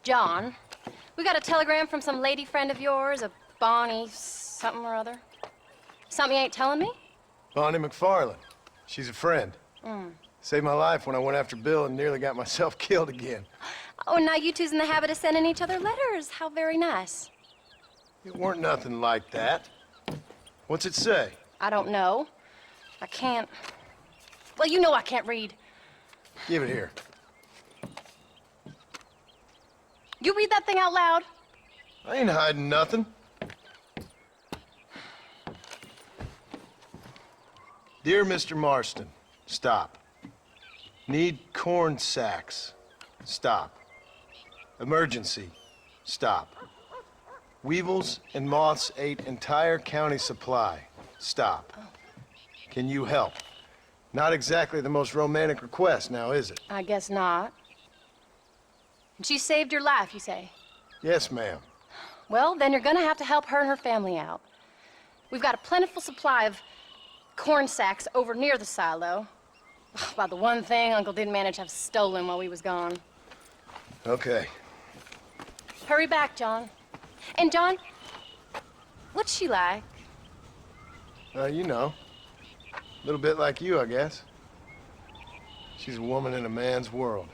John, we got a telegram from some lady friend of yours, a Bonnie something or other. Something you ain't telling me? Bonnie McFarland. She's a friend. Saved my life when I went after Bill and nearly got myself killed again. Oh, and now you two's in the habit of sending each other letters. How very nice. It weren't nothing like that. What's it say? I don't know. I can't... Well, you know I can't read. Give it here. You read that thing out loud? I ain't hiding nothing. Dear Mr. Marston, stop. Need corn sacks. Stop. Emergency. Stop. Weevils and moths ate entire county supply. Stop. Can you help? Not exactly the most romantic request now, is it? I guess not. She saved your life, you say? Yes, ma'am. Well, then you're gonna have to help her and her family out. We've got a plentiful supply of corn sacks over near the silo. About the one thing Uncle didn't manage to have stolen while we was gone. Okay. Hurry back, John. And John, what's she like? You know. A little bit like you, I guess. She's a woman in a man's world.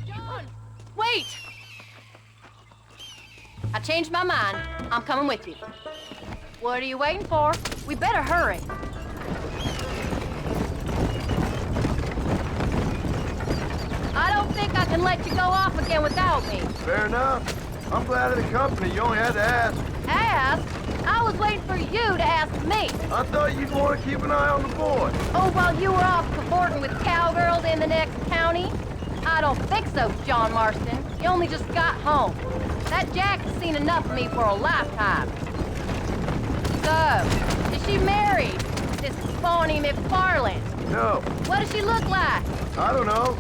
John, wait! I changed my mind. I'm coming with you. What are you waiting for? We better hurry. I don't think I can let you go off again without me. Fair enough. I'm glad of the company. You only had to ask. Ask? I was waiting for you to ask me. I thought you'd want to keep an eye on the boy. Oh, while you were off cavorting with cowgirls in the next county? I don't think so, John Marston. You only just got home. That Jack has seen enough of me for a lifetime. So, is she married? This Bonnie McFarland? No. What does she look like? I don't know.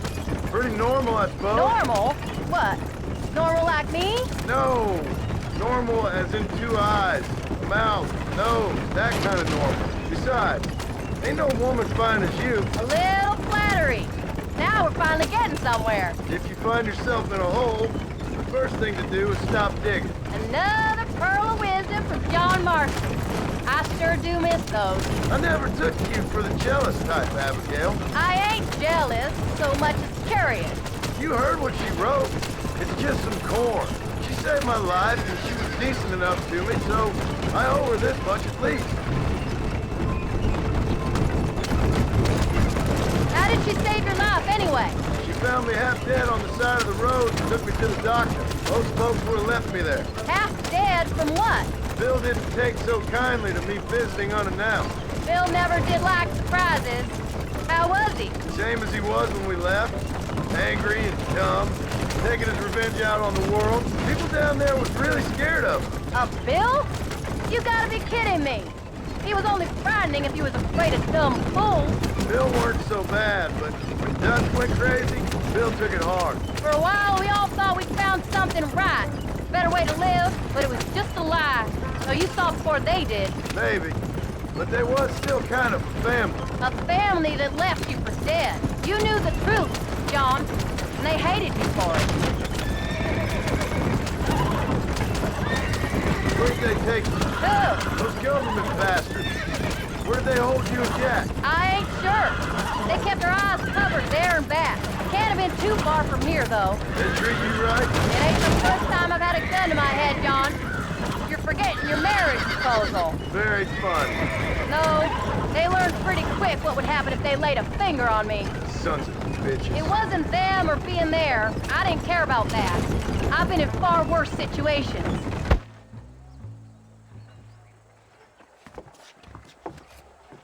Pretty normal, I suppose. Normal? What? Normal like me? No. Normal as in 2 eyes, mouth, nose, that kind of normal. Besides, ain't no woman fine as you. A little flattery. Now we're finally getting somewhere. If you find yourself in a hole, the first thing to do is stop digging. Another pearl of wisdom from John Marston. I sure do miss those. I never took you for the jealous type, Abigail. I ain't jealous so much as curious. You heard what she wrote. It's just some corn. She saved my life, and she was decent enough to me, so I owe her this much at least. How did she save your life anyway? She found me half dead on the side of the road and took me to the doctor. Most folks would have left me there. Half dead from what? Bill didn't take so kindly to me visiting unannounced. Bill never did like surprises. How was he? Same as he was when we left. Angry and dumb. Taking his revenge out on the world. People down there was really scared of him. Of Bill? You gotta be kidding me. He was only frightening if you was afraid of dumb fools. Bill weren't so bad, but when Dutch went crazy, Bill took it hard. For a while, we all thought we'd found something right. Better way to live, but it was just a lie. So you saw before they did. Maybe. But they was still kind of a family. A family that left you for dead. You knew the truth, John, and they hated you for it. Where'd they take you? Who? Those government bastards. Where'd they hold you and Jack? I ain't sure. They kept their eyes covered there and back. Can't have been too far from here, though. They treat you right? It ain't the first time I've had a gun to my head, John. You're forgetting your marriage proposal. Very fun. No, they learned pretty quick what would happen if they laid a finger on me. Sons of bitches. It wasn't them or being there. I didn't care about that. I've been in far worse situations.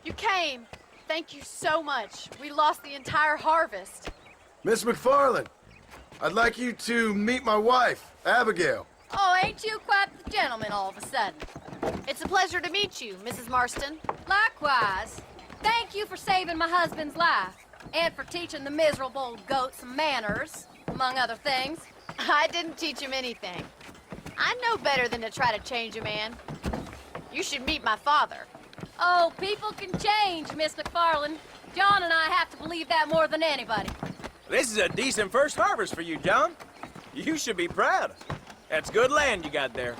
You came. Thank you so much. We lost the entire harvest. Miss McFarland, I'd like you to meet my wife, Abigail. Oh, ain't you quite the gentleman all of a sudden? It's a pleasure to meet you, Mrs. Marston. Likewise. Thank you for saving my husband's life. And for teaching the miserable goat some manners, among other things. I didn't teach him anything. I know better than to try to change a man. You should meet my father. Oh, people can change, Miss McFarland. John and I have to believe that more than anybody. This is a decent first harvest for you, John. You should be proud. That's good land you got there.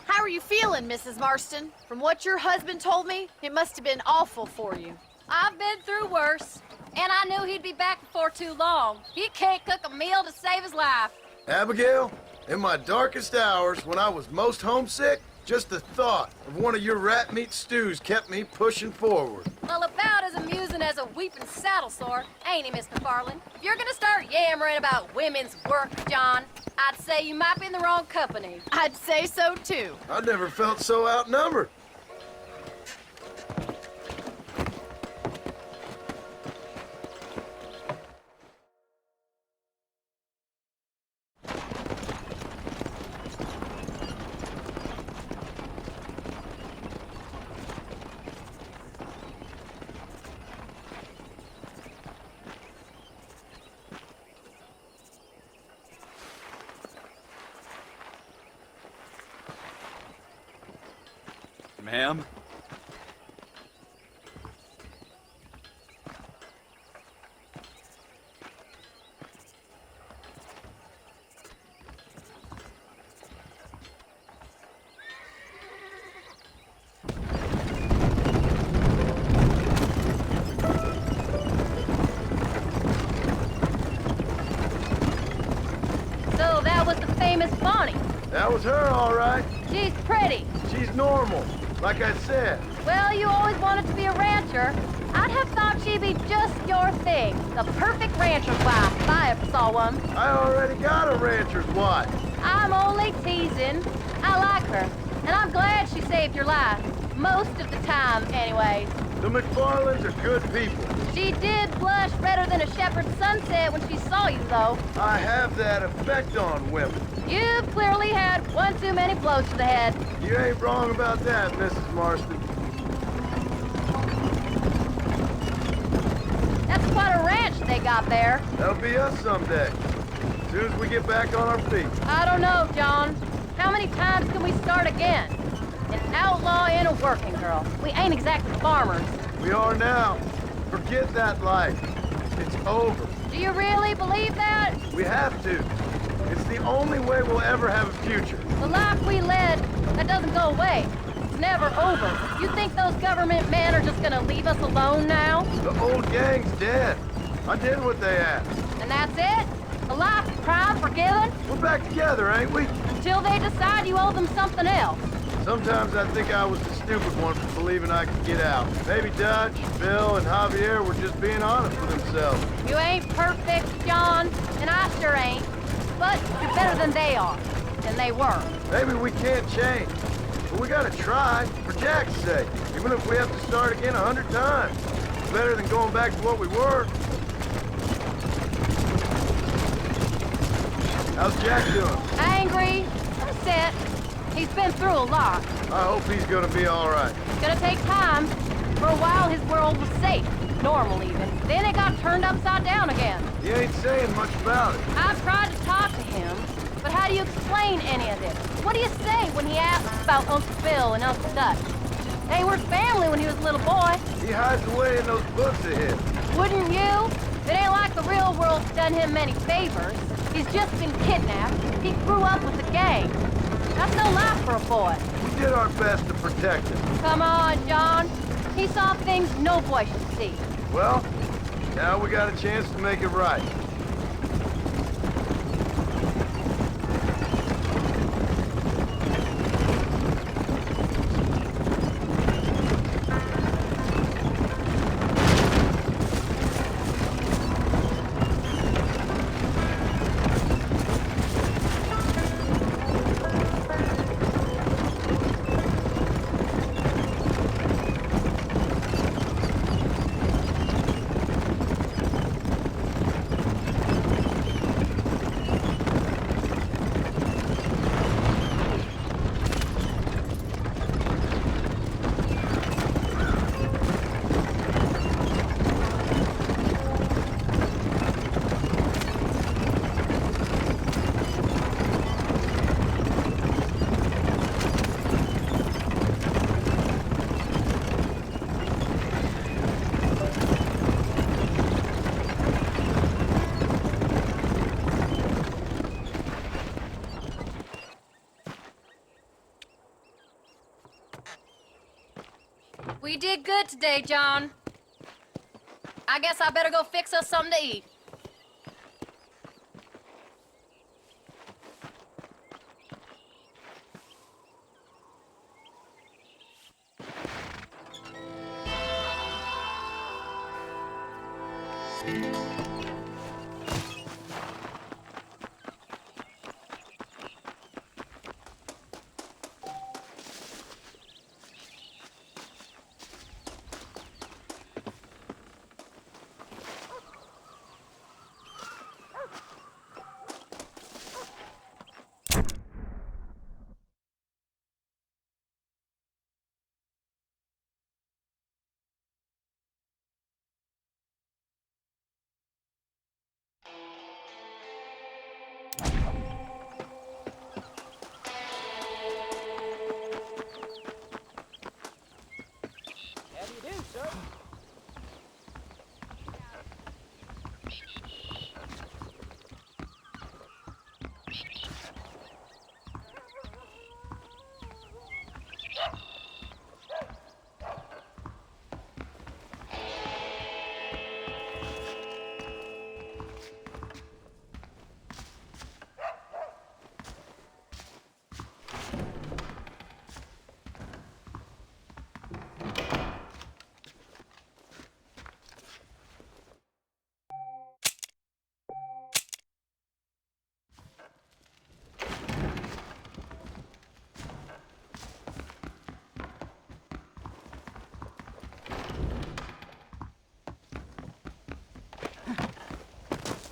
How are you feeling, Mrs. Marston? From what your husband told me, it must have been awful for you. I've been through worse, and I knew he'd be back before too long. He can't cook a meal to save his life. Abigail, in my darkest hours, when I was most homesick, just the thought of one of your rat meat stews kept me pushing forward. Well, about as amusing as a weeping saddle sore, ain't he, Miss McFarland? If you're gonna start yammering about women's work, John, I'd say you might be in the wrong company. I'd say so, too. I never felt so outnumbered. Ma'am? So that was the famous Bonnie. That was her, all right. She's pretty. She's normal, like I said. Well, you always wanted to be a rancher. I'd have thought she'd be just your thing. The perfect rancher's wife, if I ever saw one. I already got a rancher's wife. I'm only teasing. I like her, and I'm glad she saved your life. Most of the time, anyways. The McFarlands are good people. She did blush redder than a shepherd's sunset when she saw you, though. I have that effect on women. You've clearly had one too many blows to the head. You ain't wrong about that, Mrs. Marston. That's quite a ranch they got there. That'll be us someday. As soon as we get back on our feet. I don't know, John. How many times can we start again? An outlaw and a working girl. We ain't exactly farmers. We are now. Forget that life. It's over. Do you really believe that? We have to. It's the only way we'll ever have a future. The life we led, that doesn't go away. It's never over. You think those government men are just gonna leave us alone now? The old gang's dead. I did what they asked. And that's it? A life of crime forgiven? We're back together, ain't we? Until they decide you owe them something else. Sometimes I think I was the stupid one for believing I could get out. Maybe Dutch, Bill, and Javier were just being honest with themselves. You ain't perfect, John, and I sure ain't. But you're better than they are. And they were. Maybe we can't change, but we gotta try, for Jack's sake. Even if we have to start again 100 times. It's better than going back to what we were. How's Jack doing? Angry, upset. He's been through a lot. I hope he's gonna be all right. It's gonna take time. For a while, his world was safe. Normal, even. Then it got turned upside down again. He ain't saying much about it. I've tried to talk to him, but how do you explain any of this? What do you say when he asks about Uncle Bill and Uncle Dutch? They were family when he was a little boy. He hides away in those books of his. Wouldn't you? It ain't like the real world's done him many favors. He's just been kidnapped. He grew up with the gang. That's no life for a boy. We did our best to protect him. Come on, John. He saw things no boy should see. Well, now we got a chance to make it right. We did good today, John. I guess I better go fix us something to eat. How do you do, sir?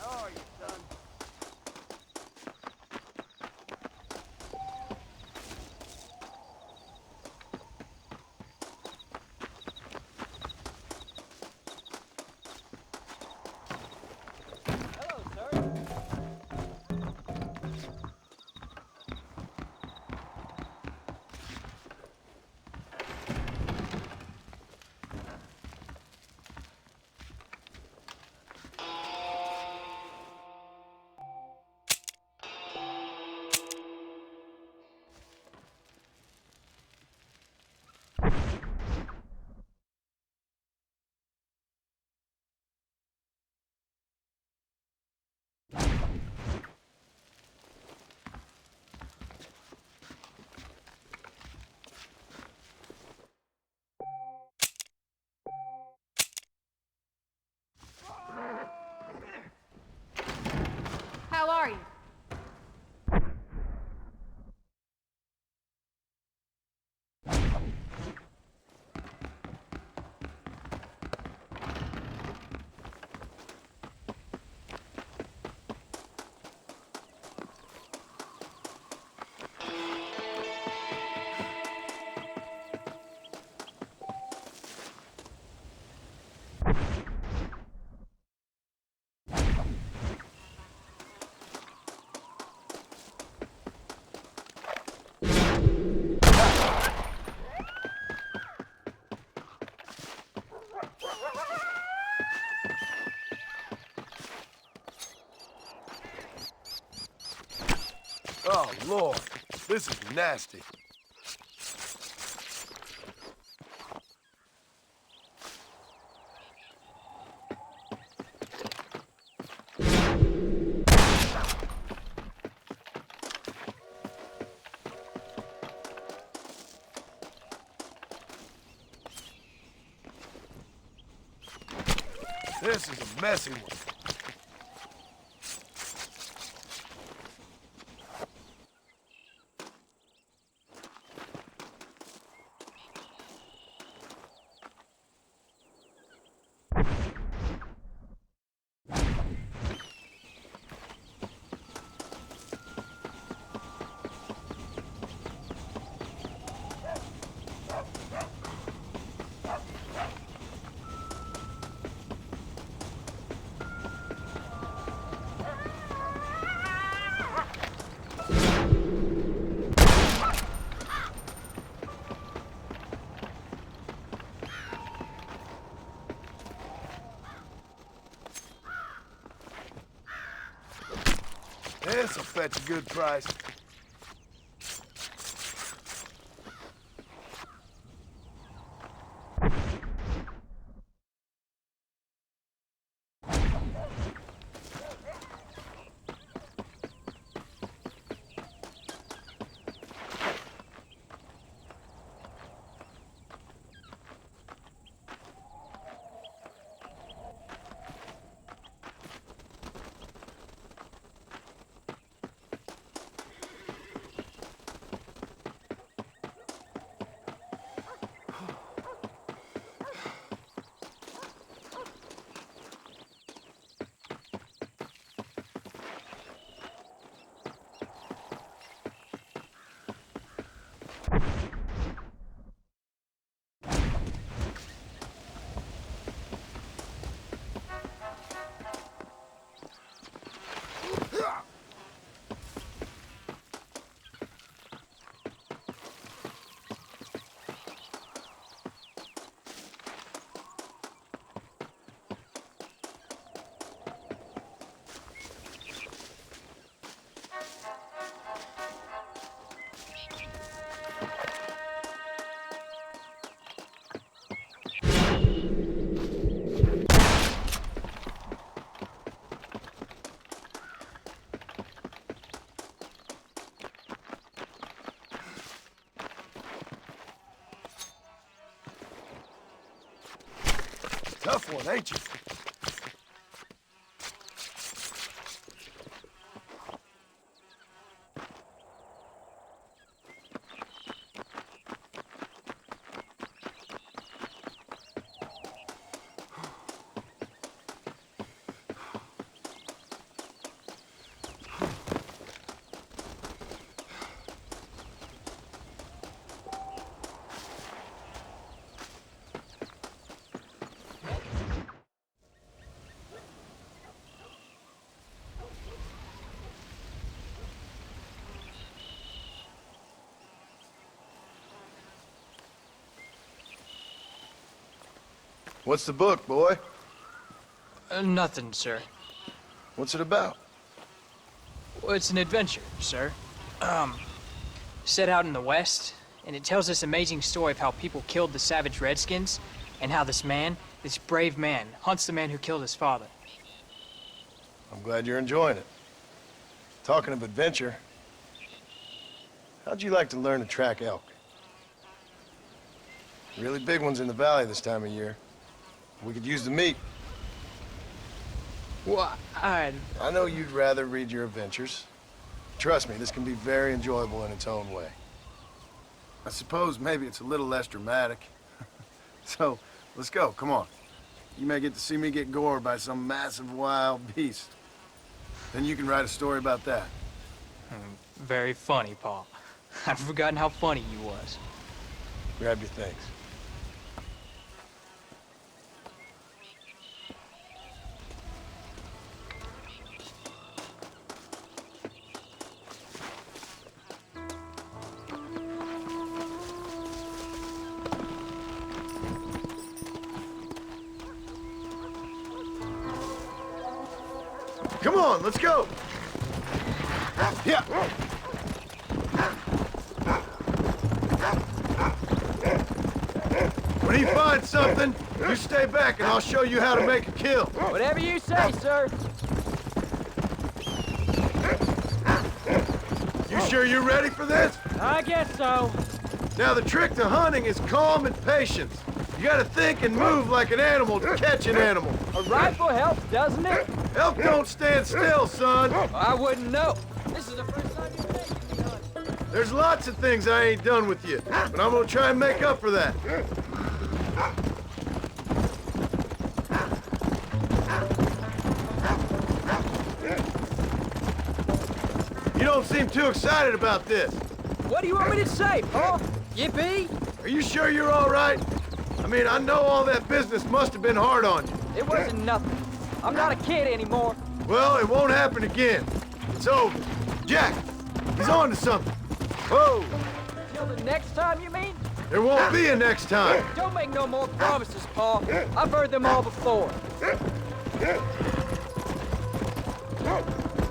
How are you, son? Hello, sir. How are you? Oh, Lord. This is nasty. This is a messy one. This'll fetch a good price. Tough one, ain't you? What's the book, boy? Nothing, sir. What's it about? Well, it's an adventure, sir. Set out in the West, and it tells this amazing story of how people killed the savage Redskins, and how this man, this brave man, hunts the man who killed his father. I'm glad you're enjoying it. Talking of adventure, how'd you like to learn to track elk? Really big ones in the valley this time of year. We could use the meat. Well, I know you'd rather read your adventures. Trust me, this can be very enjoyable in its own way. I suppose maybe it's a little less dramatic. So, let's go, come on. You may get to see me get gored by some massive wild beast. Then you can write a story about that. Very funny, Paul. I'd forgotten how funny you was. Grab your things. Come on, let's go! Yeah! When he finds something, you stay back and I'll show you how to make a kill. Whatever you say, sir. You sure you're ready for this? I guess so. Now the trick to hunting is calm and patience. You gotta think and move like an animal to catch an animal. A rifle helps, doesn't it? Elk don't stand still, son. I wouldn't know. This is the first time you've taken me hunting. There's lots of things I ain't done with you, but I'm gonna try and make up for that. You don't seem too excited about this. What do you want me to say, Paul? Yippee? Are you sure you're all right? I mean, I know all that business must have been hard on you. It wasn't nothing. I'm not a kid anymore. Well, it won't happen again. It's over. Jack, he's on to something. Whoa! Till the next time, you mean? There won't be a next time. Don't make no more promises, Paul. I've heard them all before.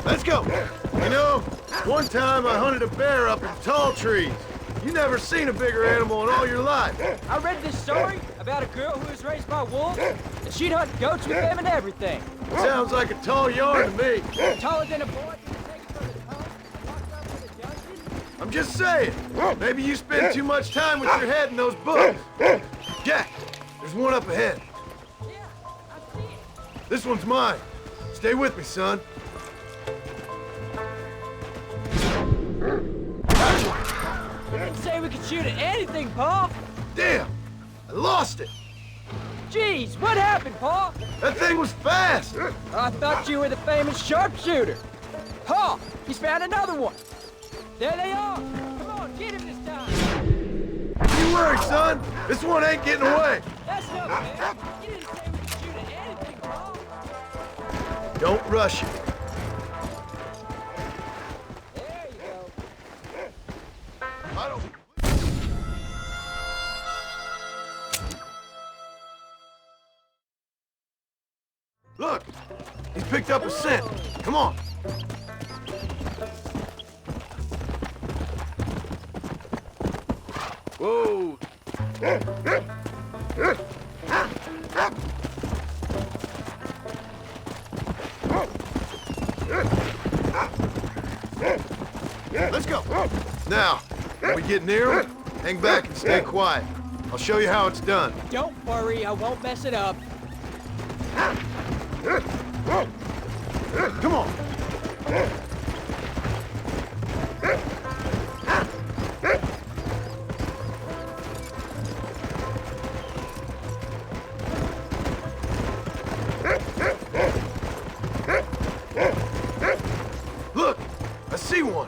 Let's go. You know, one time I hunted a bear up in tall trees. You never seen a bigger animal in all your life. I read this story about a girl who was raised by wolves, and she'd hunt goats with them and everything. Sounds like a tall yarn to me. Taller than a boy can take from his home and walk up with a dungeon. I'm just saying, maybe you spend too much time with your head in those books. Jack, there's one up ahead. Yeah, I see it. This one's mine. Stay with me, son. You didn't say we could shoot at anything, Paul. Damn, I lost it. Jeez, what happened, Paul? That thing was fast. I thought you were the famous sharpshooter. Paul, he's found another one. There they are. Come on, get him this time. Don't you worry, son. This one ain't getting away. That's no fair. You didn't say we could shoot at anything, Paul. Don't rush it. There you go. I don't... Look, he's picked up a scent. Come on. Whoa. Let's go. Now, when we get near him, hang back and stay quiet. I'll show you how it's done. Don't worry, I won't mess it up. Come on. Look, I see one.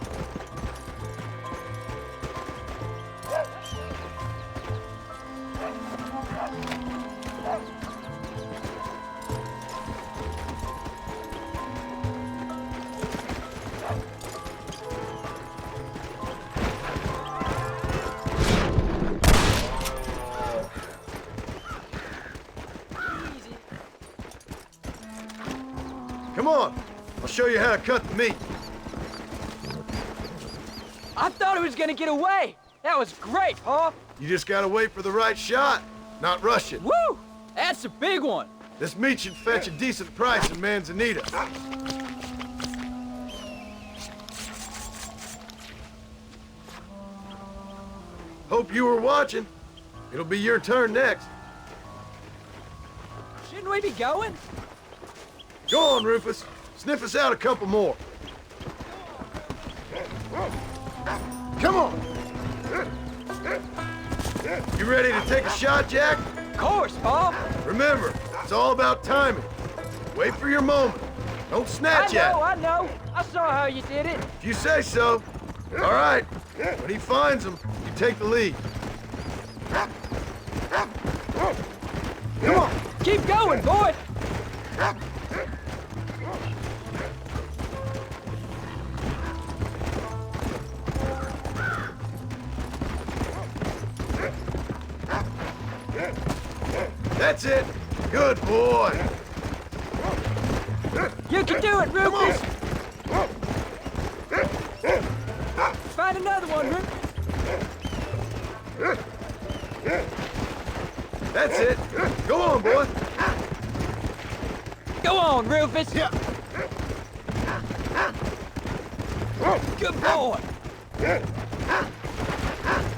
Come on, I'll show you how to cut the meat. I thought it was gonna get away. That was great, Paul. You just gotta wait for the right shot, not rush it. Woo! That's a big one. This meat should fetch a decent price in Manzanita. Hope you were watching. It'll be your turn next. Shouldn't we be going? Go on, Rufus. Sniff us out a couple more. Come on. You ready to take a shot, Jack? Of course, Paul. Remember, it's all about timing. Wait for your moment. Don't snatch at it. I know. I saw how you did it. If you say so. All right. When he finds them, you take the lead. Come on. Keep going, boy. That's it. Good boy. You can do it, Rufus. Find another one, Rufus. That's it. Go on, boy. Go on, Rufus. Yeah. Good boy.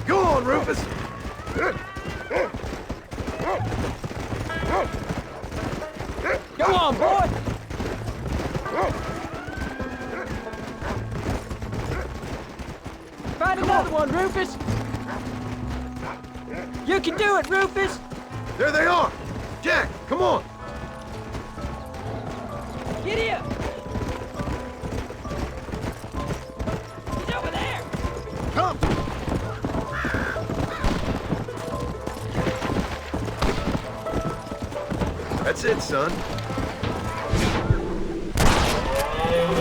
Go on, Rufus. Go on, boy. Find another one, Rufus. You can do it, Rufus. There they are. Jack, come on. Giddy up. He's over there. Come. That's it, son.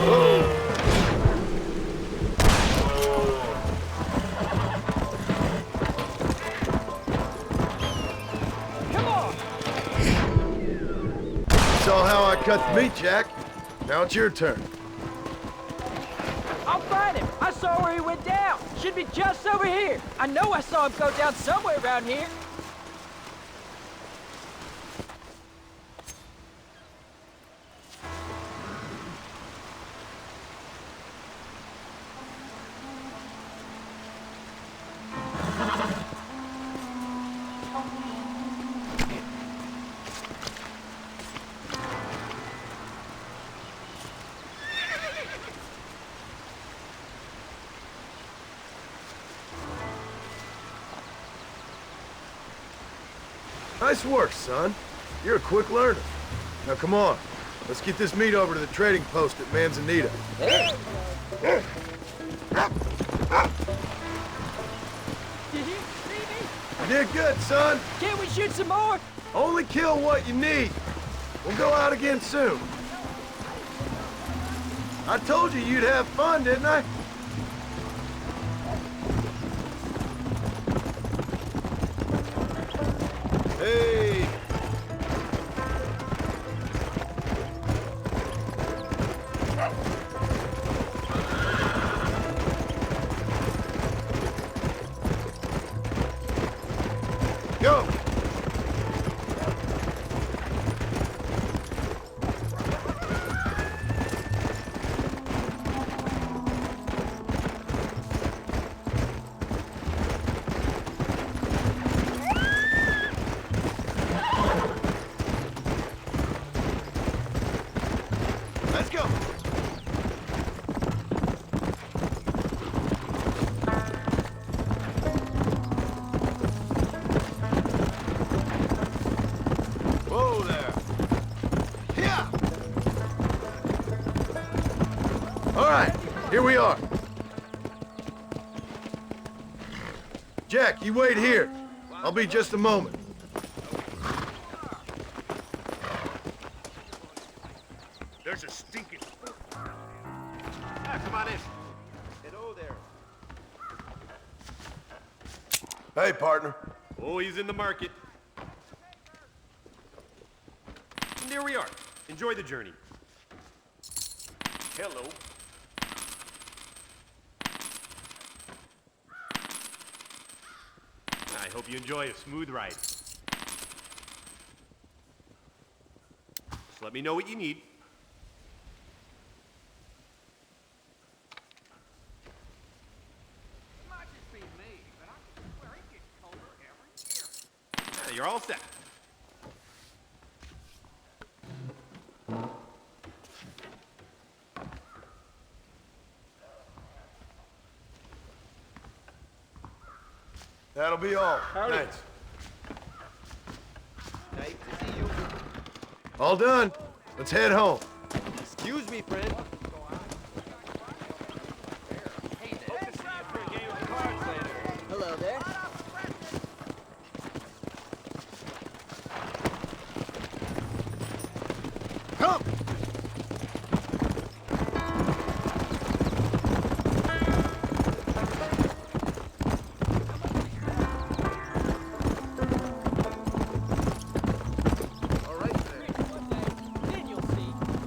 Whoa. Come on. Saw how I cut the meat, Jack. Now it's your turn. I'll find him. I saw where he went down. Should be just over here. I know I saw him go down somewhere around here. Nice work, son. You're a quick learner. Now come on. Let's get this meat over to the trading post at Manzanita. Did you see me? You did good, son. Can't we shoot some more? Only kill what you need. We'll go out again soon. I told you you'd have fun, didn't I? Hey. Go. Here we are. Jack, you wait here. I'll be just a moment. There's a stinking... come on in. Hello there. Hey, partner. Oh, he's in the market. And there we are. Enjoy the journey. Hello. I hope you enjoy a smooth ride. Just let me know what you need. You're all set. That'll be all. Thanks. Nice to see you. All done. Let's head home. Excuse me, friend. Hello there. Come!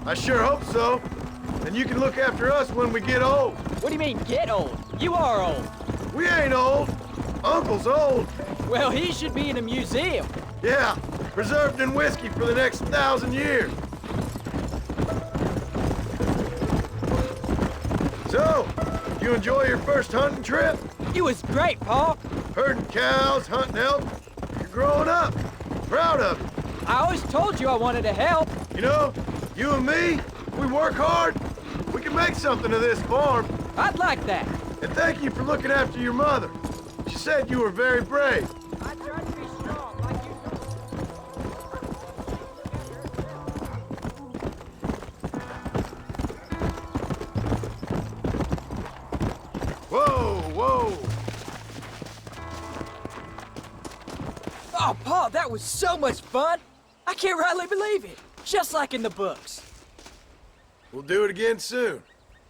I sure hope so. And you can look after us when we get old. What do you mean, get old? You are old. We ain't old. Uncle's old. Well, he should be in a museum. Yeah, preserved in whiskey for the next 1,000 years. So, you enjoy your first hunting trip? It was great, Paul. Herding cows, hunting elk. You're growing up. Proud of you. I always told you I wanted to help. You know, you and me, we work hard. We can make something of this farm. I'd like that. And thank you for looking after your mother. She said you were very brave. I tried to be strong like you. Whoa, whoa. Oh, Paul, that was so much fun. I can't rightly believe it. Just like in the books. We'll do it again soon.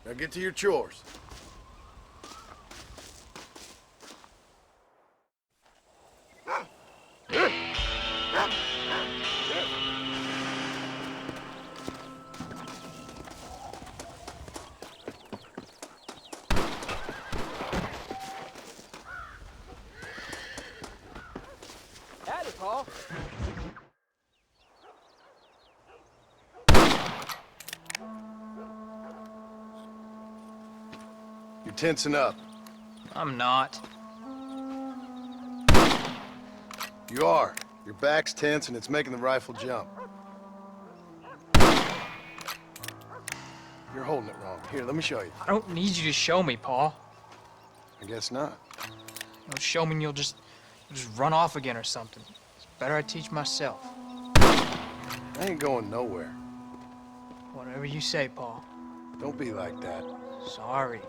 Now get to your chores. Howdy, Paul. You're tensing up. I'm not. You are. Your back's tense and it's making the rifle jump. You're holding it wrong. Here, let me show you. I don't need you to show me, Paul. I guess not. You'll show me and you'll just run off again or something. It's better I teach myself. I ain't going nowhere. Whatever you say, Paul. Don't be like that. Sorry.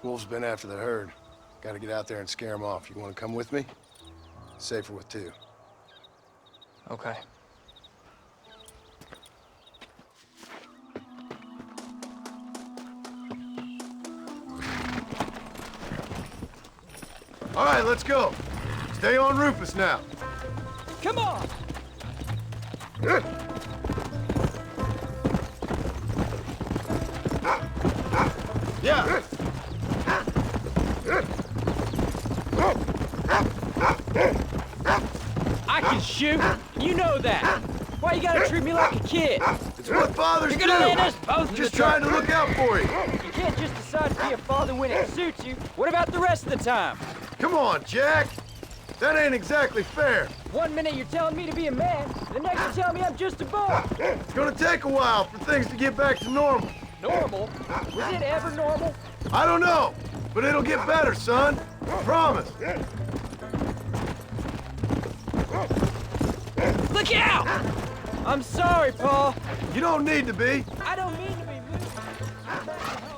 Wolf's been after the herd. Gotta get out there and scare him off. You wanna come with me? Safer with two. Okay. All right, let's go. Stay on Rufus now. Come on! Yeah. I can shoot. You know that. Why you gotta treat me like a kid? It's what fathers You're do. gonna land us both in Just the trying to truck. look out for you. You can't just decide to be a father when it suits you. What about the rest of the time? Come on, Jack. That ain't exactly fair. One minute you're telling me to be a man, the next you're telling me I'm just a boy. It's gonna take a while for things to get back to normal. Normal? Was it ever normal? I don't know, but it'll get better, son. Promise. Look out! I'm sorry, Paul. You don't need to be. I don't mean to be rude.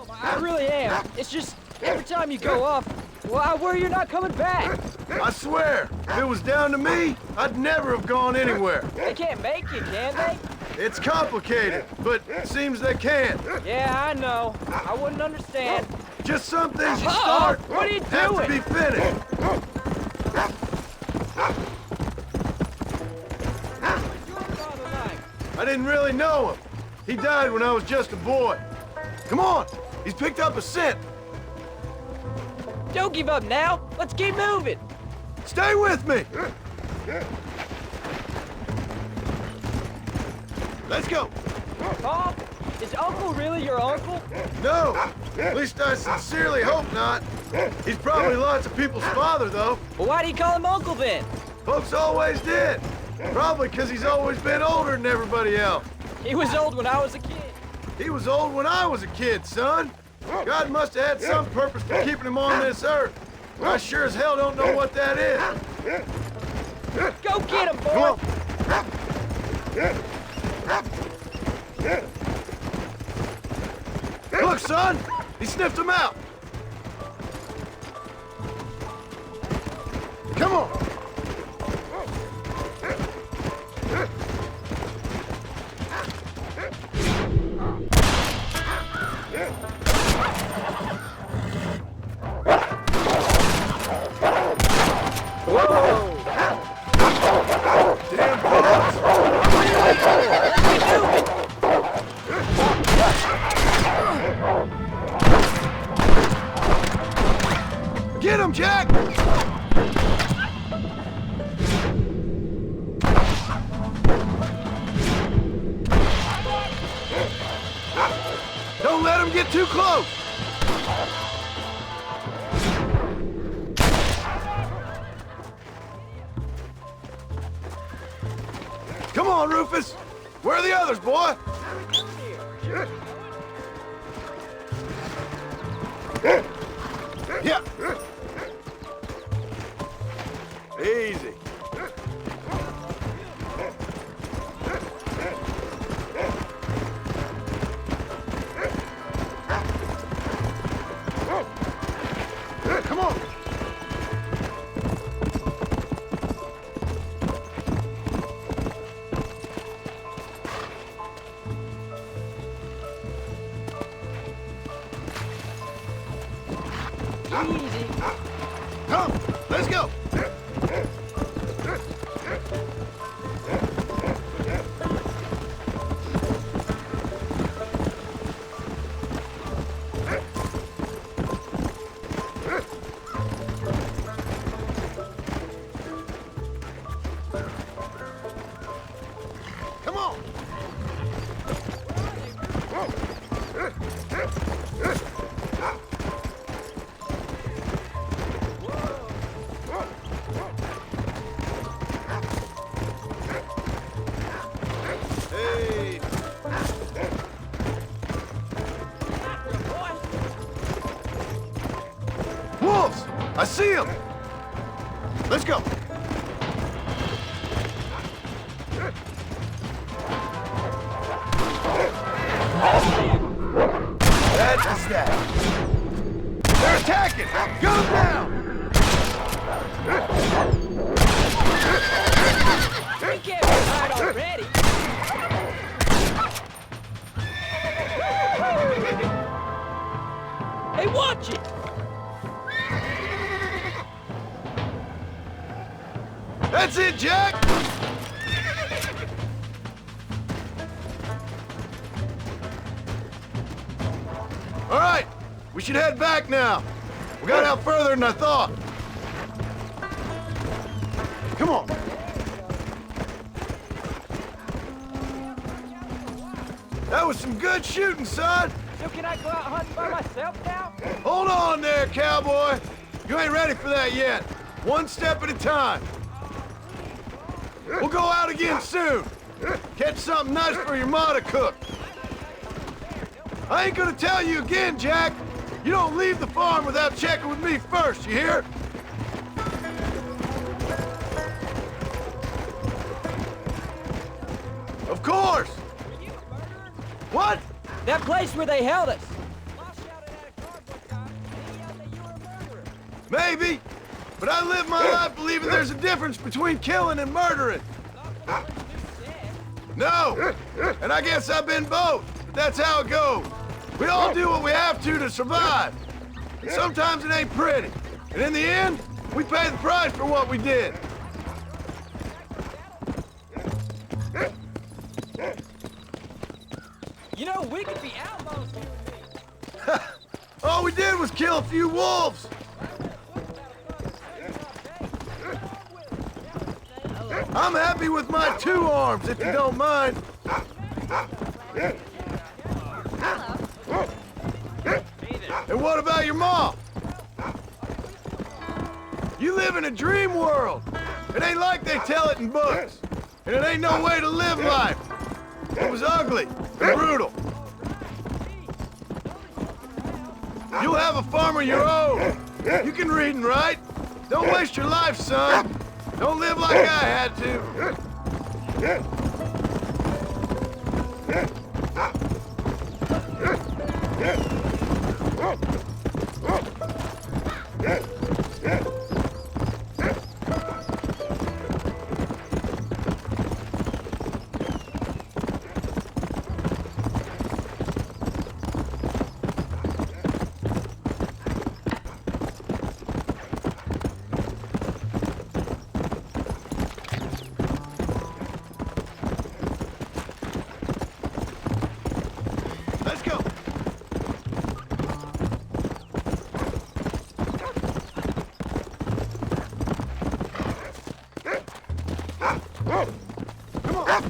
I really am. It's just every time you go off, well, I worry you're not coming back. I swear, if it was down to me, I'd never have gone anywhere. They can't make you, can they? It's complicated, but it seems they can. Yeah, I know. I wouldn't understand. Just some things you Uh-oh, start what are you have to doing? be finished. I didn't really know him. He died when I was just a boy. Come on, he's picked up a scent. Don't give up now. Let's keep moving. Stay with me. Let's go. Paul, is Uncle really your uncle? No, at least I sincerely hope not. He's probably lots of people's father, though. Well, why do you call him Uncle then? Folks always did. Probably because he's always been older than everybody else. He was old when I was a kid. He was old when I was a kid, son. God must have had some purpose for keeping him on this earth. I sure as hell don't know what that is. Go get him, Come boy. on. Look, son, he sniffed him out. Come on. Damn bugs. Get him, Jack! Don't let him get too close! Come on, Rufus! Where are the others, boy? Yeah. Easy. Come on. Easy. Come, let's go. Come on. Hey. Wolves! I see them! Let's go! That's that. They're attacking! Gun them down! We can't be tired already. Hey, watch it! That's it, Jack! All right, we should head back now. We got out further than I thought. Come on. That was some good shooting, son. So can I go out hunting by myself now? Hold on there, cowboy. You ain't ready for that yet. One step at a time. We'll go out again soon. Catch something nice for your ma to cook. I ain't gonna tell you again, Jack. You don't leave the farm without checking with me first, you hear? Of course! What? That place where they held us. Boss shouted at a guard one time, and he yelled that you were a murderer. Maybe. But I live my life believing there's a difference between killing and murdering. No! And I guess I've been both. But that's how it goes. We all do what we have to survive. And sometimes it ain't pretty. And in the end, we pay the price for what we did. You know, we could be outlaws, you and me. All we did was kill a few wolves. I'm happy with my 2 arms, if you don't mind. And what about your mom? You live in a dream world. It ain't like they tell it in books. And it ain't no way to live life. It was ugly and brutal. You'll have a farm of your own. You can read and write. Don't waste your life, son. Don't live like I had to. Let's go. Come on.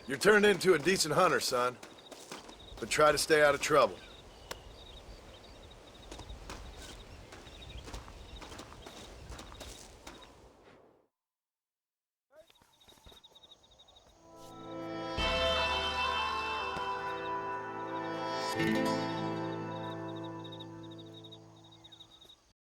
You're turned into a decent hunter, son. But try to stay out of trouble.